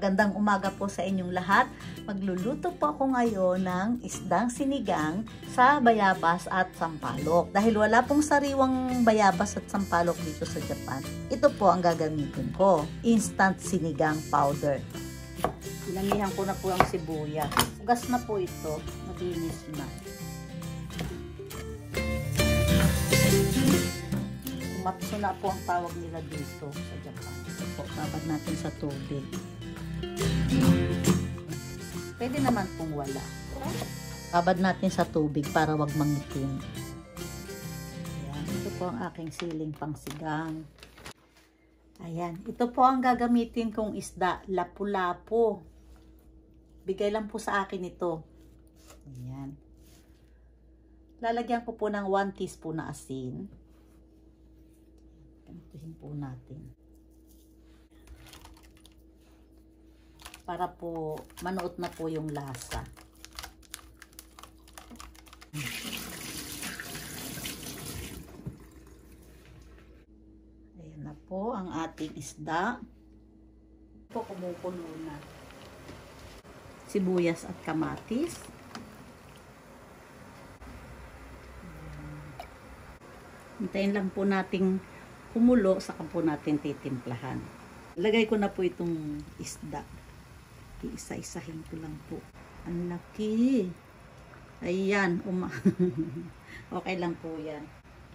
Magandang umaga po sa inyong lahat. Magluluto po ako ngayon ng isdang sinigang sa bayabas at sampalok. Dahil wala pong sariwang bayabas at sampalok dito sa Japan, ito po ang gagamitin ko. Instant sinigang powder. Inamihan ko na po ang sibuyas. Ugas na po ito. Malinis na. Matso na po ang tawag nila dito sa Japan. Po, babad natin sa tubig. Pwede naman pong wala. Babad natin sa tubig para wag mangitim. Ayan, ito po ang aking siling pangsigang. Ayan, ito po ang gagamitin kong isda, lapu-lapu. Bigay lang po sa akin ito. Ayan. Lalagyan ko po ng 1 teaspoon na asin. Ganituhin po natin. Para po manuot na po yung lasa. Ayan na po ang ating isda. Po kumukulo na. Sibuyas at kamatis. Hintayin lang po nating kumulo, saka po natin titimplahan. Lagay ko na po itong isda. Iisa-isahin ko lang po. Ang laki. Ayan. Okay lang po yan.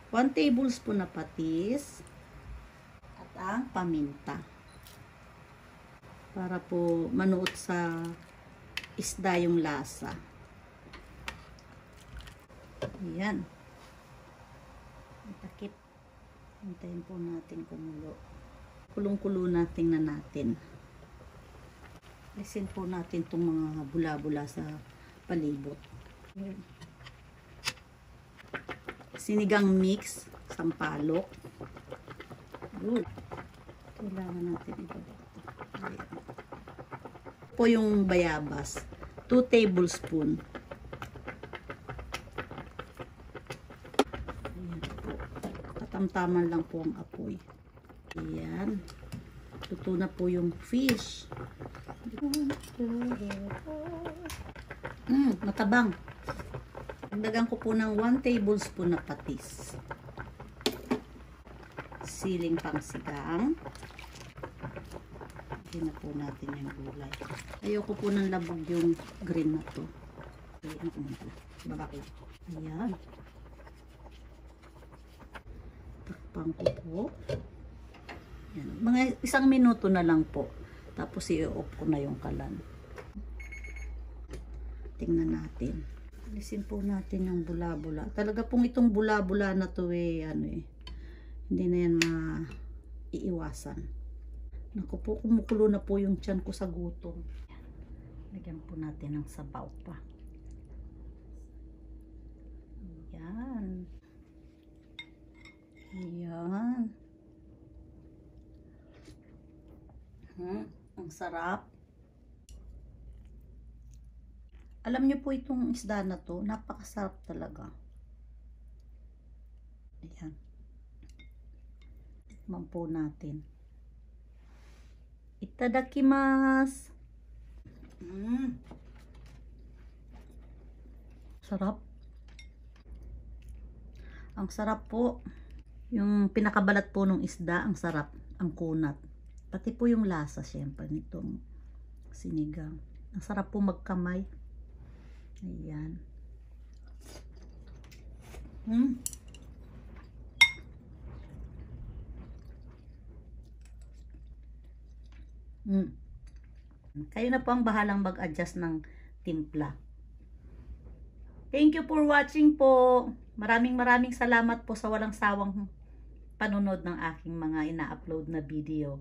1 tablespoon na patis. At ang paminta. Para po manuot sa isda yung lasa. Ayan. Takip. Hintayin po natin kumulo. Kulong-kulo natin na natin. Alisin po natin itong mga bula-bula sa palibot. Sinigang mix, sampalok. Kailangan natin ito. Po yung bayabas. 2 tablespoon. Ayan po. Katamtaman lang po ang apoy. Ayan. Luto na po yung fish. Matabang. Dagdagan ko po ng 1 tablespoon na patis. Siling pangsigang. Lagyan na po natin yung gulay. Ayoko po ng labog yung green na to. Ayan ko muna. Babaki. Ayan. Takpan ko po. Ayan. Mga 1 minuto na lang po. Tapos i-off ko na yung kalan. Tingnan natin. Alisin po natin yung bula-bula. Talaga pong itong bula-bula na to hindi na yan maiiwasan. Naku po, kumukulo na po yung tiyan ko sa gutom. Lagyan po natin ng sabaw pa. Ayan. Ayan. Ang sarap. Alam niyo po itong isda na to, napakasarap talaga. Ayan. Tikman po natin. Itadakimasu. Sarap. Ang sarap po. Yung pinakabalat po ng isda, ang sarap. Ang kunat. Pati po yung lasa, syempre, nitong sinigang. Ang sarap po magkamay. Ayan. Kayo na po ang bahalang mag-adjust ng timpla. Thank you for watching po. Maraming salamat po sa walang sawang panunod ng aking mga ina-upload na video.